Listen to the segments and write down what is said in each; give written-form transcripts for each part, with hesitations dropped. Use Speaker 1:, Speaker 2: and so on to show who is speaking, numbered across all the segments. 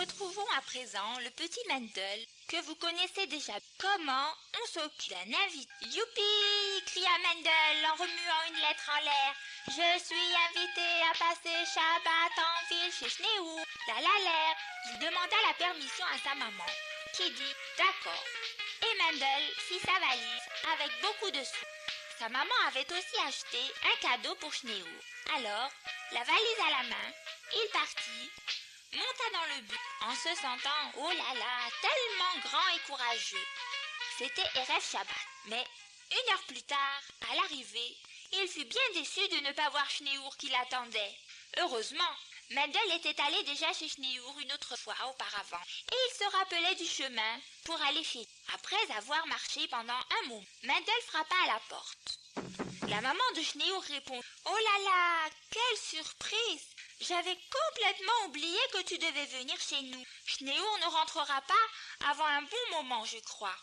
Speaker 1: Retrouvons à présent le petit Mendel que vous connaissez déjà. Comment on s'occupe d'un invité? Youpi! Cria Mendel en remuant une lettre en l'air. Je suis invité à passer Shabbat en ville chez Schneehour. La l'air. Il demanda la permission à sa maman, qui dit d'accord. Et Mendel fit sa valise avec beaucoup de sous. Sa maman avait aussi acheté un cadeau pour Schneehour. Alors, la valise à la main, il partit, monta dans le bus en se sentant, oh là là, tellement grand et courageux. C'était Erev Shabbat. Mais 1 heure plus tard, à l'arrivée, il fut bien déçu de ne pas voir Schneehour qui l'attendait. Heureusement, Mendel était allé déjà chez Schneehour une autre fois auparavant, et il se rappelait du chemin pour aller chez lui. Après avoir marché pendant un moment, Mendel frappa à la porte. La maman de Schneehour répond « Oh là là, quelle surprise! J'avais complètement oublié que tu devais venir chez nous. Schneehour ne rentrera pas avant un bon moment, je crois. »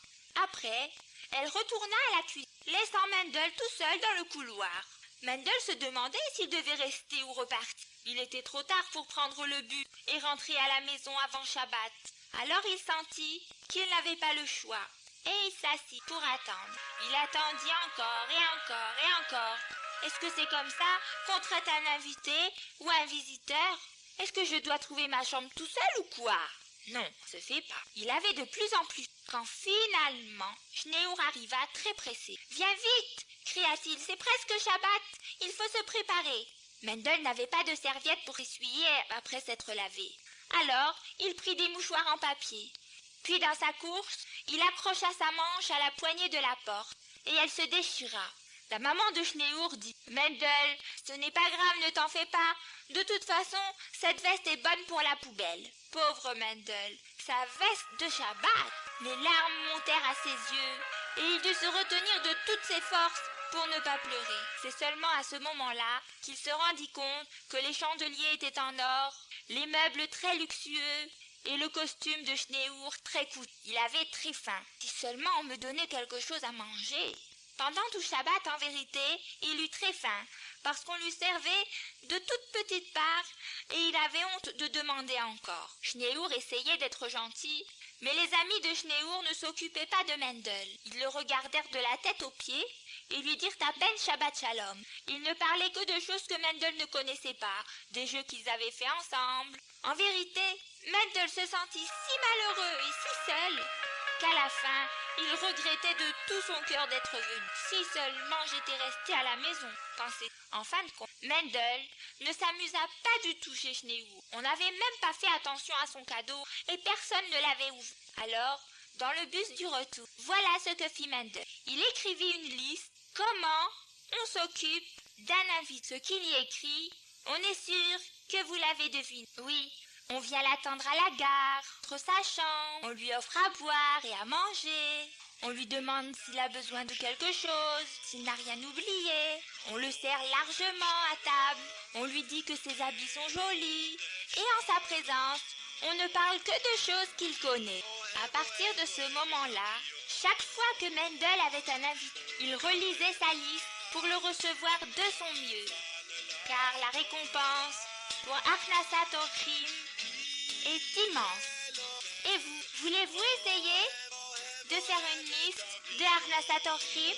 Speaker 1: Après, elle retourna à la cuisine, laissant Mendel tout seul dans le couloir. Mendel se demandait s'il devait rester ou repartir. Il était trop tard pour prendre le bus et rentrer à la maison avant Shabbat. Alors il sentit qu'il n'avait pas le choix et il s'assit pour attendre. Il attendit encore et encore et encore. Est-ce que c'est comme ça qu'on traite un invité ou un visiteur? Est-ce que je dois trouver ma chambre tout seul ou quoi? Non, ça se fait pas. Il avait de plus en plus quand finalement Schneehour arriva très pressé. « Viens vite !» cria-t-il, « c'est presque Shabbat, il faut se préparer. » Mendel n'avait pas de serviette pour essuyer après s'être lavé. Alors, il prit des mouchoirs en papier. Puis dans sa course, il accrocha sa manche à la poignée de la porte et elle se déchira. La maman de Schneehour dit « Mendel, ce n'est pas grave, ne t'en fais pas. De toute façon, cette veste est bonne pour la poubelle. » Pauvre Mendel, sa veste de Shabbat. Les larmes montèrent à ses yeux et il dut se retenir de toutes ses forces pour ne pas pleurer. C'est seulement à ce moment-là qu'il se rendit compte que les chandeliers étaient en or, les meubles très luxueux et le costume de Schneehour très coûteux. Il avait très faim. Si seulement on me donnait quelque chose à manger. Pendant tout Shabbat, en vérité, il eut très faim, parce qu'on lui servait de toutes petites parts et il avait honte de demander encore. Schneehour essayait d'être gentil, mais les amis de Schneehour ne s'occupaient pas de Mendel. Ils le regardèrent de la tête aux pieds et lui dirent à peine Shabbat Shalom. Ils ne parlaient que de choses que Mendel ne connaissait pas, des jeux qu'ils avaient fait ensemble. En vérité, Mendel se sentit si malheureux et si seul qu'à la fin, il regrettait de tout son cœur d'être venu. Si seulement j'étais resté à la maison, pensait. En fin de compte, Mendel ne s'amusa pas du tout chez Schneehour. On n'avait même pas fait attention à son cadeau et personne ne l'avait ouvert. Alors, dans le bus du retour, voilà ce que fit Mendel. Il écrivit une liste. Comment on s'occupe d'un invité? Ce qu'il y écrit, on est sûr que vous l'avez deviné. Oui. On vient l'attendre à la gare, entre sa chambre, on lui offre à boire et à manger, on lui demande s'il a besoin de quelque chose, s'il n'a rien oublié, on le sert largement à table, on lui dit que ses habits sont jolis, et en sa présence, on ne parle que de choses qu'il connaît. À partir de ce moment-là, chaque fois que Mendel avait un invité, il relisait sa liste pour le recevoir de son mieux, car la récompense pour Achnasat Orchim est immense. Et vous, voulez-vous essayer de faire une liste de Achnasat Orchim?